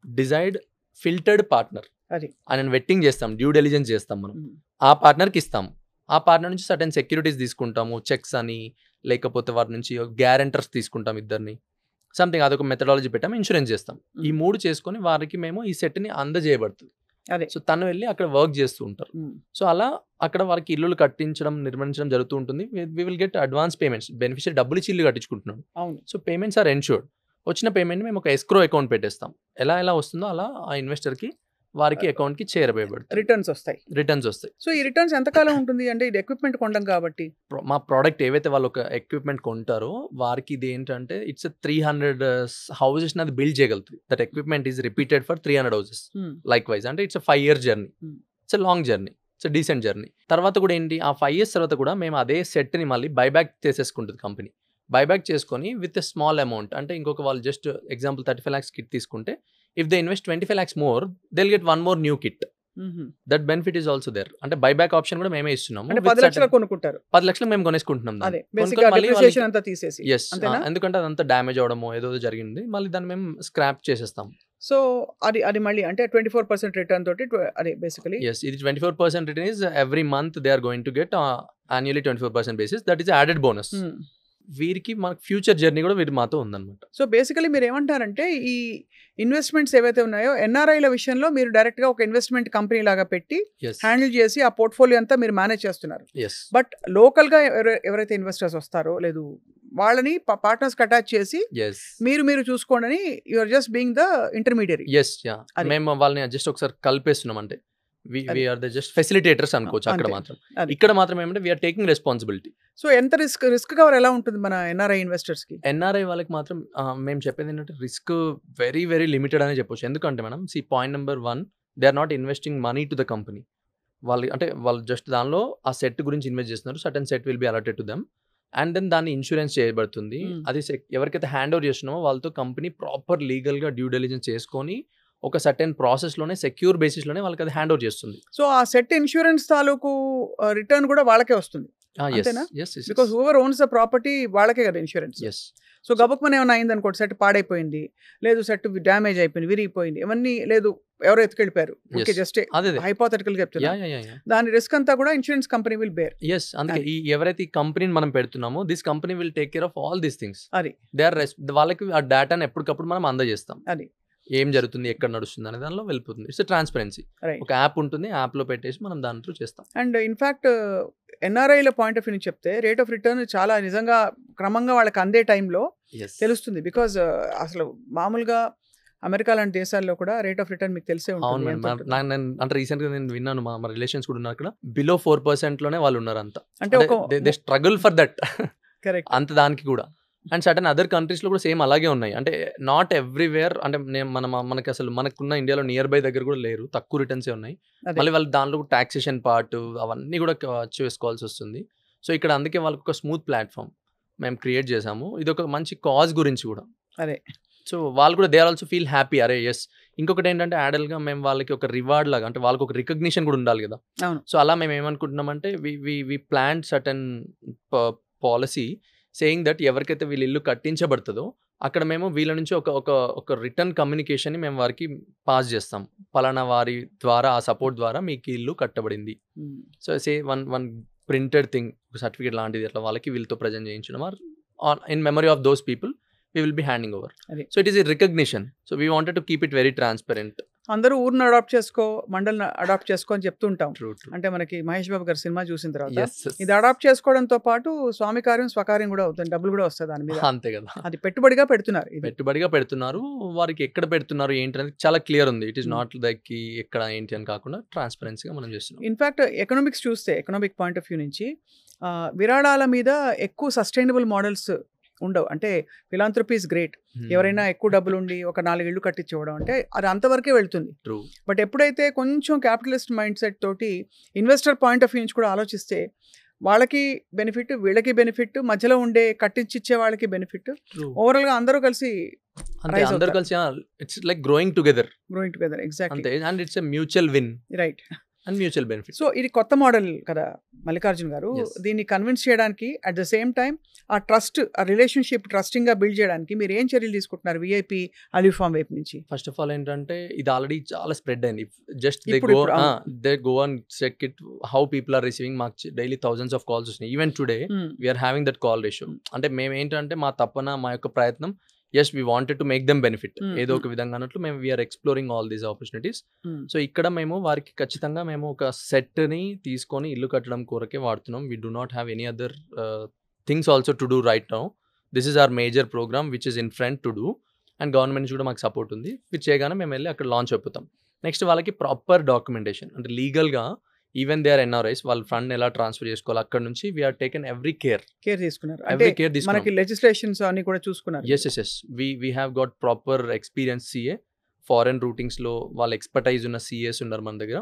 desired filtered partner. ఆయన vetting చేస్తాం, due diligence చేస్తాం, మనం ఆ పార్ట్నర్కి ఇస్తాము. ఆ partner నుంచి certain securities తీసుకుంటాము, checks అని, లేకపోతే వాటి నుంచి గ్యారెంటర్స్ తీసుకుంటాం ఇద్దరిని, సంథింగ్ అదొక మెథడాలజీ పెట్టాము, ఇన్సూరెన్స్ చేస్తాం. ఈ 3 చేసుకొని వారికి మేము ఈ సెట్ని అందజేయబడుతుంది. సో తను వెళ్ళి అక్కడ వర్క్ చేస్తూ ఉంటారు. సో అలా అక్కడ వారికి ఇల్లులు కట్టించడం, నిర్మించడం జరుగుతూ ఉంటుంది. We will get advance payments. Beneficiary డబ్బులు ఇచ్చి ఇల్లు కట్టించుకుంటున్నాడు. So payments are ensured. వచ్చిన పేమెంట్ మేము ఒక ఎస్క్రో అకౌంట్ పెట్టేస్తాం. ఎలా వస్తుందో అలా ఆ ఇన్వెస్టర్కి వారికి అకౌంట్కి చేరవేయబడుతుంది, రిటర్న్స్ వస్తాయి. సో ఈ రిటర్న్స్ ఎంతకాలం ఉంటుంది అంటే ఇది ఎక్విప్మెంట్ కొంటాం కాబట్టి? మా ప్రోడక్ట్ ఏవైతే వాళ్ళు ఒక ఎక్విప్మెంట్ కొంటారో వారికి ఇది ఏంటంటే ఇట్స్ 300 హౌసెస్ అది బిల్డ్ చేయగలుగుతుంది. That equipment is repeated for 300 houses likewise. అంటే it's 5 year journey, it's long journey, it's decent journey. తర్వాత కూడా ఏంటి, ఆ 5 years తర్వాత కూడా మేము అదే సెట్ని మళ్ళీ బైబ్యాక్ చేసేసుకుంటుంది కంపెనీ. బైబ్యాక్ చేసుకొని విత్ ఎ స్మాల్ అమౌంట్, అంటే ఇంకొక వాళ్ళు జస్ట్ ఎగ్జాంపుల్ 35 lakhs కిట్ తీసుకుంటే, if they invest 25 lakhs more, they'll get one more new kit. That benefit is also there. అంటే బైబ్యాక్ ఆప్షన్ కూడా మేమే ఇస్తున్నాము. అంటే 10 లక్షలు కొనుక్కుంటారు, 10 లక్షలు మేము కొనేసుకుంటున్నాం. ఎందుకంటే అదంతా డ్యామేజ్ అవడమో ఏదో జరిగింది, మళ్ళీ దాన్ని మేము స్క్రాప్ చేసేస్తాం. సో అది మళ్ళీ అంటే 24% రిటర్న్ తోటి అదే బేసికలీ. yes, ఇది 24% return is every month they are going to get annually 24% basis. That is added bonus. వీరికి మనకు ఫ్యూచర్ జర్నీ కూడా వీరి మాతో ఉందన్నమాట. సో బేసికలీ మీరు ఏమంటారంటే ఈ ఇన్వెస్ట్మెంట్స్ ఏవైతే ఉన్నాయో ఎన్ఆర్ఐల విషయంలో మీరు డైరెక్ట్గా ఒక ఇన్వెస్ట్మెంట్ కంపెనీ లాగా పెట్టి హ్యాండిల్ చేసి ఆ పోర్ట్ఫోలియో అంతా మీరు మేనేజ్ చేస్తున్నారు. బట్ లోకల్గా ఎవరైతే ఇన్వెస్టర్స్ వస్తారో లేదు వాళ్ళని పార్ట్నర్స్ అటాచ్ చేసి మీరు చూసుకోండి అని you are just being the intermediary. మేము వాళ్ళని జస్ట్ ఒకసారి కలిపేస్తున్నాం. అంటే we are the just facilitators అనుకోవచ్చు. అక్కడ మాత్రం, ఇక్కడ మాత్రం ఏమంటే we are taking responsibility. So ఎంత రిస్క్ కవర్ ఎలా ఉంటుంది మన ఎన్ఆర్ఐ ఇన్వెస్టర్స్ కి? ఎన్ఆర్ఐ వాళ్ళకి మాత్రం మేము చెప్పేది ఏంటంటే రిస్క్ వెరీ వెరీ లిమిటెడ్ అని చెప్పొచ్చు. ఎందుకంటే మనం point number 1, they are not investing money to the company. వాళ్ళు జస్ట్ దానిలో ఆ సెట్ గురించి ఇన్వెస్ట్ చేస్తున్నారు. Certain set will be allotted to them and then దాన్ని ఇన్సూరెన్స్ చేయబడుతుంది. అది ఎవరికైతే హ్యాండ్ ఓవర్ చేస్తున్నామో వాళ్ళతో కంపెనీ ప్రాపర్ లీగల్గా డ్యూ డెలిజెన్స్ చేసుకొని ఒక సర్టెన్ ప్రాసెస్లోనే సెక్యూర్ బేసిస్లోనే వాళ్ళకి అది హ్యాండ్ ఓవర్ చేస్తుంది. సో ఆ సెట్ ఇన్సూరెన్స్ తాలూకు రిటర్న్ కూడా వాళ్ళకే వస్తుంది. Because whoever owns the property వాళ్ళకే కదా ఇన్సూరెన్స్. సో గబుక్మని ఏమైనా అయింది అనుకోండి, సెట్ పాడైపోయింది, లేదు సెట్ డ్యామేజ్ అయిపోయింది, విరిగిపోయింది, ఇవన్నీ లేదు ఎవరో ఎత్తుకెళ్ళిపోయారు, ఓకే జస్ట్ హైపోథెటికల్ చెప్తున్నా, దాని రిస్క్ అంతా కూడా ఇన్సూరెన్స్ కంపెనీ విల్ బేర్. అందుకే ఎవరైతే ఈ కంపెనీని మనం పెడుతున్నామో this company will take care of all these things. అది వాళ్ళకి ఆ డేటాను ఎప్పటికప్పుడు మనం అందజేస్తాం. అది ఏం జరుగుతుంది, ఎక్కడ నడుస్తుంది అనే దానిలో వెళ్ళిపోతుంది. It's transparency. ఒక యాప్ ఉంటుంది, యాప్లో పెట్టేసి మనం దాంట్లో చేస్తాం. అండ్ ఇన్ఫ్యాక్ట్ ఎన్ఆర్ఐల పాయింట్ ఆఫ్ వ్యూ నుంచి చెప్తే రేట్ ఆఫ్ రిటర్న్ చాలా నిజంగా క్రమంగా వాళ్ళకి అందే టైంలో తెలుస్తుంది. బికాజ్ అసలు మామూలుగా అమెరికా లాంటి దేశాల్లో కూడా రేట్ ఆఫ్ రిటర్న్ మీకు తెలిసే ఉంటుంది. అంటే రీసెంట్ గా నేను విన్నాను, మా రిలేషన్స్ కూడా ఉన్నారు అక్కడ, బిలో 4% లోనే వాళ్ళు ఉన్నారు అంతా. అంటే they struggle for that. Correct. అంత దానికి కూడా అండ్ సర్టన్ అదర్ కంట్రీస్లో కూడా సేమ్ అలాగే ఉన్నాయి. అంటే నాట్ ఎవ్రీవేర్, అంటే మనకి అసలు మనకున్న ఇండియాలో నియర్ బై దగ్గర కూడా లేరు, తక్కువ రిటర్న్సే ఉన్నాయి. మళ్ళీ వాళ్ళు దాంట్లో టాక్సేషన్ పార్ట్ అవన్నీ కూడా చేసుకోవాల్సి వస్తుంది. సో ఇక్కడ అందుకే వాళ్ళకి ఒక స్మూత్ ప్లాట్ఫామ్ మేము క్రియేట్ చేసాము. ఇది ఒక మంచి కాజ్ గురించి కూడా. అదే సో వాళ్ళు కూడా they are also feel happy. అరే ఎస్. ఇంకొకటి ఏంటంటే యాడల్గా మేము వాళ్ళకి ఒక రివార్డ్ లాగా, అంటే వాళ్ళకి ఒక రికగ్నిషన్ కూడా ఉండాలి కదా. సో అలా మేము ఏమనుకుంటున్నామంటే we plan certain policy saying that ఎవరికైతే వీళ్ళ ఇల్లు కట్టించబడుతుందో అక్కడ మేము వీళ్ళ నుంచి ఒక రిటర్న్ కమ్యూనికేషన్ని మేము వారికి పాస్ చేస్తాం. పలానా వారి ద్వారా ఆ సపోర్ట్ ద్వారా మీకు ఇల్లు కట్టబడింది. So say one printed thing, certificate లాంటిది అట్లా వాళ్ళకి వీళ్ళతో ప్రజెంట్ చేయించడం, or in memory of those people we will be handing over. So it is a recognition. So we wanted to keep it very transparent. అందరూ ఊరిని adapt చేసుకో, మండలిని adapt చేసుకో అని చెప్తుంటాం. అంటే మనకి మహేష్ బాబు గారి సినిమా చూసిన తర్వాత ఇది అడాప్ట్ చేసుకోవడంతో పాటు స్వామి కార్యం స్వకార్యం కూడా అవుతుంది, డబ్బులు కూడా వస్తుంది దాని మీద. అంతే కదా, అది పెట్టుబడిగా పెడుతున్నారు. వారికి ఎక్కడ పెడుతున్నారు ఏంటి అనేది చాలా క్లియర్ ఉంది. ఇట్ ఈస్ నాట్ లైక్ ఎక్కడ ఏంటి అని కాకుండా ట్రాన్స్పరెన్సీగా మనం చేస్తున్నాం. ఇన్ఫాక్ట్ ఎకనామిక్స్ చూస్తే, ఎకనామిక్ పాయింట్ ఆఫ్ వ్యూ నుంచి విరాళాల మీద ఎక్కువ సస్టైనబుల్ మోడల్స్ ఉండవు. అంటే ఫిలాంథ్రపీ ఇస్ గ్రేట్, ఎవరైనా ఎక్కువ డబ్బులు ఉండి ఒక 4 ఇళ్ళు కట్టించివ్వడం అంటే అది అంతవరకే వెళ్తుంది. బట్ ఎప్పుడైతే కొంచెం క్యాపిటలిస్ట్ మైండ్ సెట్ తోటి ఇన్వెస్టర్ పాయింట్ ఆఫ్ వ్యూ నుంచి కూడా ఆలోచిస్తే వాళ్ళకి బెనిఫిట్, వీళ్ళకి బెనిఫిట్, మధ్యలో ఉండే కట్టించిచ్చే వాళ్ళకి బెనిఫిట్, ఓవరాల్ గా అందరూ కలిసి it's like growing together exactly, and it's a mutual win, right, and mutual benefit. So ఇది కొత్త మోడల్ కదా మల్లికార్జున్ గారు. దీన్ని కన్విన్స్ చేయడానికి అట్ ద సేమ్ టైం ఆ ట్రస్ట్, ఆ రిలేషన్షిప్ ట్రస్టింగ్ గా బిల్డ్ చేయడానికి మీరు ఏం చర్యలు తీసుకుంటున్నారు విఐపి అలిఫామ్ వైపు నుంచి? ఫస్ట్ ఆఫ్ ఆల్ ఏంటంటే ఇది ఆల్రెడీ చాలా స్ప్రెడ్ అయింది. Just they go and check it how people are receiving. మాకు డైలీ థౌసండ్స్ ఆఫ్ కాల్స్ వస్తున్నాయి. Even today we are having that call ratio. అంటే మేము ఏంటంటే మా తపన, మా యొక్క ప్రయత్నం, yes we wanted to make them benefit ఏదో ఒక విధంగా అన్నట్లు మేము we are exploring all these opportunities. So ఇక్కడ మేము వారికి ఖచ్చితంగా మేము ఒక సెట్ని తీసుకొని ఇల్లు కట్టడం కొరకే వాడుతున్నాం. We do not have any other things also to do right now. This is our major programme which is in front to do, and government కూడా మాకు సపోర్ట్ ఉంది. ఇది చేయగానే మేము వెళ్ళి అక్కడ లాంచ్ అయిపోతాం. నెక్స్ట్ వాళ్ళకి ప్రాపర్ డాక్యుమెంటేషన్, అంటే లీగల్గా ఈవెన్ దే ఆర్ ఎన్ఆర్ఐస్ వాళ్ళ ఫండ్ ఎలా ట్రాన్స్ఫర్ చేసుకోవాలి అక్కడ నుంచి వీఆర్ టేకెన్ ఎవ్రీ కేర్ తీసుకున్నారు. మనకి లెజిస్లేషన్స్ అన్ని కూడా చూసుకున్నారు. yes we have got proper experience CA, foreign రూటింగ్స్లో వాళ్ళ ఎక్స్పర్టైజ్ ఉన్న CAs ఉన్నారు మన దగ్గర,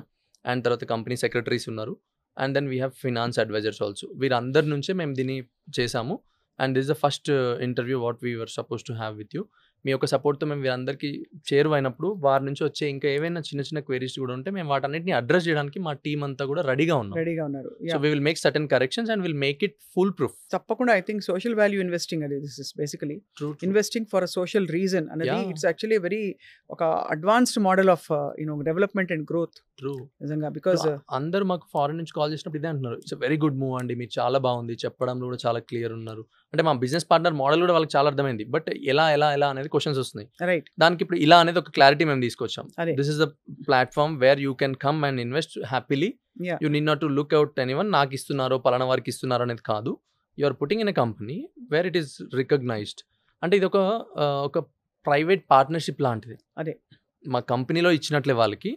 అండ్ తర్వాత కంపెనీ సెక్రటరీస్ ఉన్నారు, and then we have finance advisors also. వీరందరి నుంచే మేము దీన్ని చేసాము. And this the first interview what we were suppose to have with you. మీ యొక్క సపోర్ట్తో మేము వీరందరికీ చేరువైనప్పుడు వారి నుంచి వచ్చే ఇంకా ఏవైనా చిన్న క్వైరీస్ కూడా ఉంటే మేము వాటన్నిటిని అడ్రస్ చేయడానికి మా టీం అంతా కూడా రెడీగా ఉన్నారు. So we will make certain corrections and will make it foolproof. తప్పకుండా. I think social value investing అనేది this is basically investing for a social reason అనేది ఇట్స్ యాక్చువల్లీ వెరీ ఒక advanced model of development and growth. నిజంగా, because అందరూ మాకు foreign నుంచి call చేసినప్పుడు ఇదే అంటున్నారు, ఇట్స్ వెరీ గుడ్ మూవ్ అండి, మీరు చాలా బాగుంది, చెప్పడంలో కూడా చాలా క్లియర్ ఉన్నారు. అంటే మా బిజినెస్ పార్ట్నర్ మోడల్ కూడా వాళ్ళకి చాలా అర్థమైంది. బట్ ఎలా అనేది క్వశ్చన్స్ వస్తున్నాయి. రైట్, దానికి ఇప్పుడు ఇలా అనేది ఒక క్లారిటీ మేము తీసుకొచ్చాం. This is the platform where you can come and invest happily. You need not to look out anyone, నాకు ఇస్తున్నారో పలానా వారికి ఇస్తున్నారో అనేది కాదు. You are putting in a company where it is recognised. అంటే ఇది ఒక ప్రైవేట్ పార్ట్నర్షిప్ లాంటిది. అదే మా కంపెనీలో ఇచ్చినట్లే వాళ్ళకి,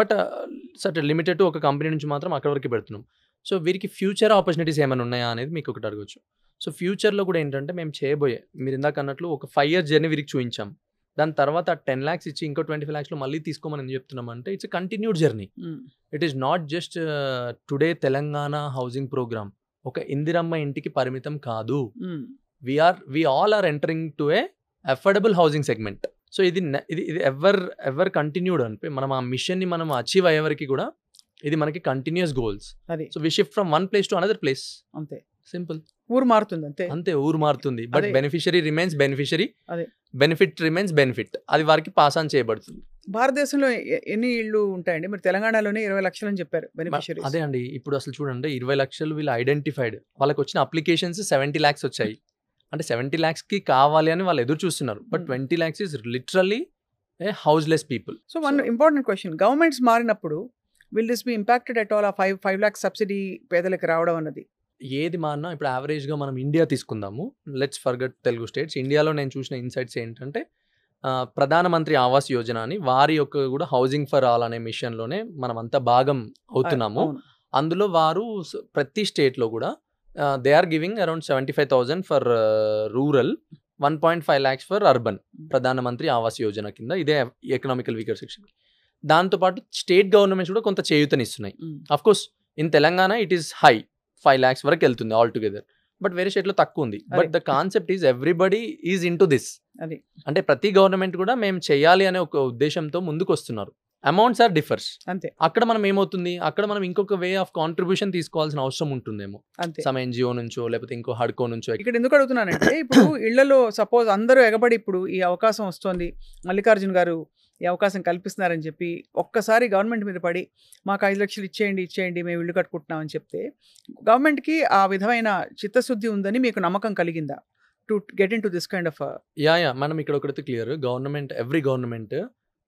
బట్ సర్టెన్ లిమిటెడ్ టు ఒక కంపెనీ నుంచి మాత్రం అక్కడ వరకు పెడుతున్నాం. సో వీరికి ఫ్యూచర్ ఆపర్చునిటీస్ ఏమైనా ఉన్నాయా అనేది మీకు ఒకటి అడగచ్చు. సో ఫ్యూచర్లో కూడా ఏంటంటే మేము చేయబోయే, మీరు ఇందాక అన్నట్లు ఒక 5 years జర్నీ వీరికి చూపించాం. దాని తర్వాత 10 lakhs ఇచ్చి ఇంకో 25 lakhsలో మళ్ళీ తీసుకోమని ఎందుకు చెప్తున్నామంటే it's continued journey. It is not just today Telangana housing program ఒక ఇందిరమ్మ ఇంటికి పరిమితం కాదు. We all are entering to a affordable housing segment. So ఇది ఎవర్ కంటిన్యూడ్ అంటే మనం ఆ మిషన్ని మనం అచీవ్ అయ్యే వరకు కూడా ఇది మనకి continuous goals. So we shift from one place to another place. అంతే, సింపుల్. ఊరు మారుతుంది అంతే ఊరు మారుతుంది, but beneficiary remains beneficiary, benefit remains benefit. అది వారికి పాస్ ఆన్ చేయబడుతుంది. భారతదేశంలో ఎన్ని ఇళ్ళు ఉంటాయండి? మీరు తెలంగాణలోనే 20 లక్షలు అని చెప్పారు బెనిఫిషియరీ. అదే అండి, ఇప్పుడు అసలు చూడండి 20 లక్షలు వీళ్ళు ఐడెంటిఫైడ్, వాళ్ళకి వచ్చిన అప్లికేషన్స్ 70 lakhs వచ్చాయి. అంటే 70 lakhsకి కావాలి అని వాళ్ళు ఎదురు చూస్తున్నారు. But 20 lakhs is literally a houseless people. So one important question, governments మారినప్పుడు will this be impacted at all? ఆ 5 lakhs సబ్సిడీ పేదలకు రావడం అన్నది ఏది మారినా ఇప్పుడు యావరేజ్గా మనం ఇండియా తీసుకుందాము, లెట్స్ ఫర్గెట్ తెలుగు స్టేట్స్. ఇండియాలో నేను చూసిన ఇన్సైట్స్ ఏంటంటే ప్రధానమంత్రి ఆవాస్ యోజన అని వారి యొక్క కూడా హౌసింగ్ ఫర్ ఆల్ అనే మిషన్లోనే మనం అంతా భాగం అవుతున్నాము. అందులో వారు ప్రతి స్టేట్లో కూడా they are giving around 75,000 for rural, 1.5 lakhs for urban, Pradhan Mantri Awas Yojana కింద. ఇదే ఎకనామికల్ వీకర్ సెక్షన్. దాంతోపాటు స్టేట్ గవర్నమెంట్స్ కూడా కొంత చేయూతనిస్తున్నాయి. Of course in Telangana it is high, 5 lakhs వరకు వెళ్తుంది ఆల్ టుగెదర్. బట్ వేరే స్టేట్లో తక్కువ ఉంది. But the concept is everybody is in to this. అంటే ప్రతి గవర్నమెంట్ కూడా మేము చేయాలి అనే ఒక ఉద్దేశంతో ముందుకు వస్తున్నారు. అమౌంట్స్ ఆర్ డిఫర్స్ అంతే. అక్కడ మనం ఏమవుతుంది, అక్కడ మనం ఇంకొక వే ఆఫ్ కాంట్రిబ్యూషన్ తీసుకోవాల్సిన అవసరం ఉంటుందేమో, సమ్ ఎన్జిఓ నుంచో లేకపోతే ఇంకో హడ్కో నుంచో. ఇక్కడ ఎందుకు అడుగుతున్నానంటే ఇప్పుడు ఇళ్లలో సపోజ్ అందరూ ఎగబడి ఇప్పుడు ఈ అవకాశం వస్తుంది, మల్లికార్జున్ గారు ఈ అవకాశం కల్పిస్తున్నారని చెప్పి ఒక్కసారి గవర్నమెంట్ మీద పడి మాకు 5 లక్షలు ఇచ్చేయండి మేము ఇల్లు కట్టుకుంటున్నామని చెప్తే గవర్నమెంట్కి ఆ విధమైన చిత్తశుద్ధి ఉందని మీకు నమ్మకం కలిగిందా to get in to this kind of? Yeah మనం ఇక్కడ ఒకటి క్లియర్, గవర్నమెంట్ ఎవ్రీ గవర్నమెంట్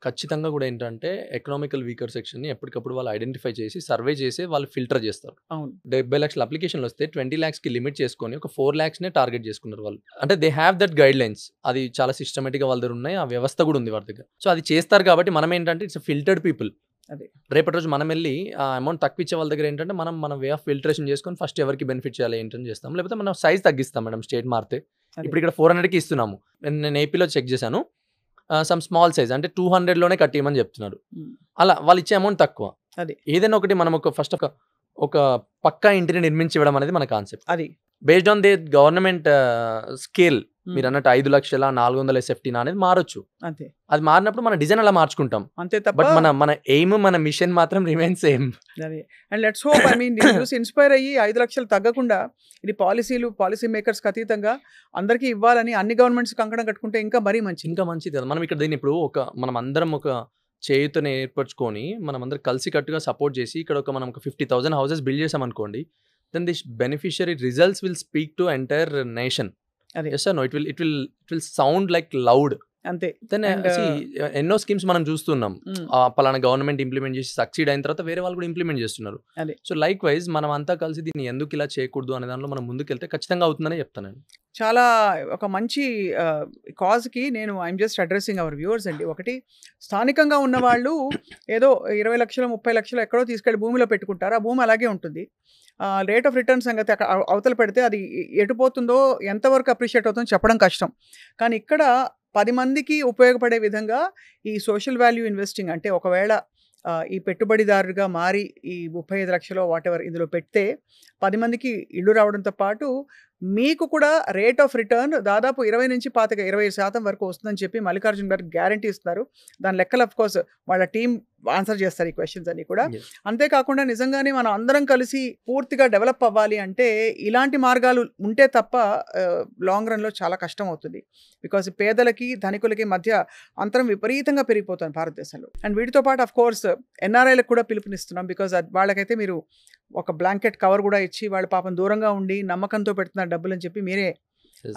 ఖచ్చితంగా కూడా ఏంటంటే ఎకనామికల్ వీకర్ సెక్షన్ని ఎప్పటికప్పుడు వాళ్ళు ఐడెంటిఫై చేసి సర్వే చేసి వాళ్ళు ఫిల్టర్ చేస్తారు. అవును. 70 లక్షల అప్లికేషన్లు వస్తే 20 lakhsకి లిమిట్ చేసుకొని ఒక 4 lakhsనే టార్గెట్ చేసుకున్నారు వాళ్ళు. అంటే they have that guide lines, అది చాలా సిస్టమేటిక్గా వాళ్ళ దగ్గర ఉన్నాయి, ఆ వ్యవస్థ కూడా ఉంది వాళ్ళ దగ్గర. సో అది చేస్తారు కాబట్టి మనం ఏంటంటే ఇట్స్ ఫిల్టర్డ్ పీపుల్. అదే రేపటి రోజు మనం వెళ్ళి ఆ అమౌంట్ తక్కువ ఇచ్చే వాళ్ళ దగ్గర ఏంటంటే మనం మన వే ఆఫ్ ఫిల్టరేషన్ చేసుకొని ఫస్ట్ ఎవరికి బెనిఫిట్ చేయాలి ఏంటని చేస్తాం, లేకపోతే మనం సైజ్ తగ్గిస్తాం మేడం స్టేట్ మారితే. ఇప్పుడు ఇక్కడ 400కి ఇస్తున్నాము, నేను ఏపీలో చెక్ చేశాను, సమ్ స్మాల్ సైజ్ అంటే 200లోనే కట్టియమని చెప్తున్నారు. అలా వాళ్ళు ఇచ్చే అమౌంట్ తక్కువ. అది ఏదైనా ఒకటి మనం ఫస్ట్ ఒక పక్కా ఇంటిని నిర్మించి ఇవ్వడం అనేది మన కాన్సెప్ట్. అది based on the government scale. మీరు అన్నట్టు 5 లక్షల 400 SFT అనేది మారొచ్చు. అంతే. అది మారినప్పుడు మన డిజైన్ అలా మార్చుకుంటాం అంతే తప్ప బట్ మన ఎయిమ్ మన మిషన్ మాత్రం రిమైన్ సేమ్. అదే. అండ్ లెట్స్ హోప్ చూసి ఇన్స్పైర్ అయ్యి 5 లక్షలు తగ్గకుండా ఇది పాలసీ మేకర్స్కి అతీతంగా అందరికీ ఇవ్వాలని అన్ని గవర్నమెంట్స్ కంకణం కట్టుకుంటే ఇంకా మరీ మంచిది. ఇంకా మంచిది కదా. మనం ఇక్కడ దీన్ని ఇప్పుడు మనం అందరం ఒక చేయుతని ఏర్పరచుకొని మనం అందరం కలిసి కట్టుగా సపోర్ట్ చేసి ఇక్కడ మనం ఒక 50,000 houses బిల్డ్ చేసాం అనుకోండి, then this beneficiary results will speak to entire nation. Yes or no? It will sound like loud. అంతే. దెన్ ఎన్నో స్కీమ్స్ మనం చూస్తున్నాం, పలానా గవర్నమెంట్ ఇంప్లిమెంట్ చేసి సక్సీడ్ అయిన తర్వాత వేరే వాళ్ళు కూడా ఇంప్లిమెంట్ చేస్తున్నారు. సో లైక్ వైజ్ మనం అంతా కలిసి దీన్ని ఎందుకు ఇలా చేయకూడదు అనే దాంట్లో మనం ముందుకెళ్తే ఖచ్చితంగా అవుతుందని చెప్తాను. చాలా ఒక మంచి కాజ్కి నేను I'm just addressing our viewers అండి. ఒకటి, స్థానికంగా ఉన్న వాళ్ళు ఏదో 20 లక్షలు 30 లక్షలు ఎక్కడో తీసుకెళ్ళి భూమిలో పెట్టుకుంటారు, ఆ భూమి అలాగే ఉంటుంది. రేట్ ఆఫ్ రిటర్న్ సంగతి అక్కడ అవతల పెడితే అది ఎటుపోతుందో ఎంతవరకు అప్రిషియేట్ అవుతుందో చెప్పడం కష్టం. కానీ ఇక్కడ 10 మందికి ఉపయోగపడే విధంగా ఈ సోషల్ వాల్యూ ఇన్వెస్టింగ్ అంటే ఒకవేళ ఈ పెట్టుబడిదారుగా మారి ఈ 35 లక్షలు వాటెవర్ ఇందులో పెడితే 10 మందికి ఇల్లు రావడంతో పాటు మీకు కూడా రేట్ ఆఫ్ రిటర్న్ దాదాపు 20 నుంచి 25% వరకు వస్తుందని చెప్పి మల్లికార్జున్ గారు గ్యారంటీ ఇస్తున్నారు. దాని లెక్కలు అఫ్ కోర్స్ వాళ్ళ టీం ఆన్సర్ చేస్తారు ఈ క్వశ్చన్స్ అన్ని కూడా. అంతేకాకుండా నిజంగానే మనం అందరం కలిసి పూర్తిగా డెవలప్ అవ్వాలి అంటే ఇలాంటి మార్గాలు ఉంటే తప్ప లాంగ్ రన్లో చాలా కష్టం అవుతుంది. బికాస్ పేదలకి ధనికులకి మధ్య అంతరం విపరీతంగా పెరిగిపోతుంది భారతదేశంలో. అండ్ వీటితో పాటు అఫ్ కోర్స్ ఎన్ఆర్ఐలకు కూడా పిలుపునిస్తున్నాం. బికాజ్ వాళ్ళకైతే మీరు ఒక బ్లాంకెట్ కవర్ కూడా ఇచ్చి వాళ్ళ పాపం దూరంగా ఉండి నమ్మకంతో పెడుతున్నారు డబ్బులు అని చెప్పి మీరే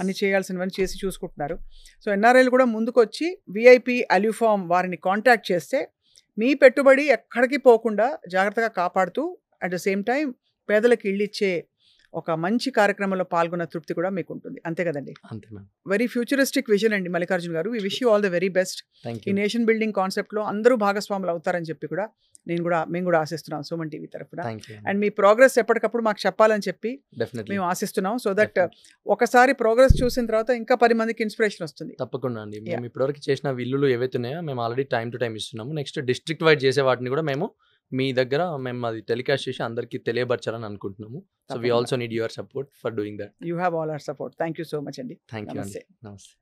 అన్ని చేయాల్సినవన్నీ చేసి చూసుకుంటున్నారు. సో ఎన్ఆర్ఐలు కూడా ముందుకు వచ్చి విఐపి అల్యూఫామ్ వారిని కాంటాక్ట్ చేస్తే మీ పెట్టుబడి ఎక్కడికి పోకుండా జాగ్రత్తగా కాపాడుతూ అట్ ద సేమ్ టైం పేదలకు ఇళ్ళు ఇచ్చే ఒక మంచి కార్యక్రమంలో పాల్గొన్న తృప్తి కూడా మీకు ఉంటుంది. అంతే కదండి? అంతే మ్యామ్. వెరీ ఫ్యూచరిస్టిక్ విజన్ అండి మల్లికార్జున్ గారు. We wish you all the very best. ఈ నేషన్ బిల్డింగ్ కాన్సెప్ట్లో అందరూ భాగస్వాములు అవుతారని చెప్పి కూడా మేము కూడా ఆశిస్తున్నాం సుమన్ టీవీ తరఫున. అండ్ మీ ప్రోగ్రెస్ ఎప్పటికప్పుడు మాకు చెప్పాలని చెప్పి మేము ఆశిస్తున్నాం. సో దట్ ఒకసారి ప్రోగ్రెస్ చూసిన తర్వాత ఇంకా 10 మందికి ఇన్స్పిరేషన్ వస్తుంది. తప్పకుండా అండి. మేము ఇప్పటివరకు చేసిన ఇల్లులు ఏవైతే ఉన్నాయో మేము ఆల్రెడీ టైం టు టైం ఇస్తున్నాము. నెక్స్ట్ డిస్ట్రిక్ట్ వైడ్ చేసే వాటిని కూడా మేము మీ దగ్గర మేము అది టెలికాస్ట్ చేసి అందరికీ తెలియపరచాలని అనుకుంటున్నాము. So we also need your support for doing that. You have all our support. Thank you so much అండి. థ్యాంక్ యూ అండి. నమస్తే.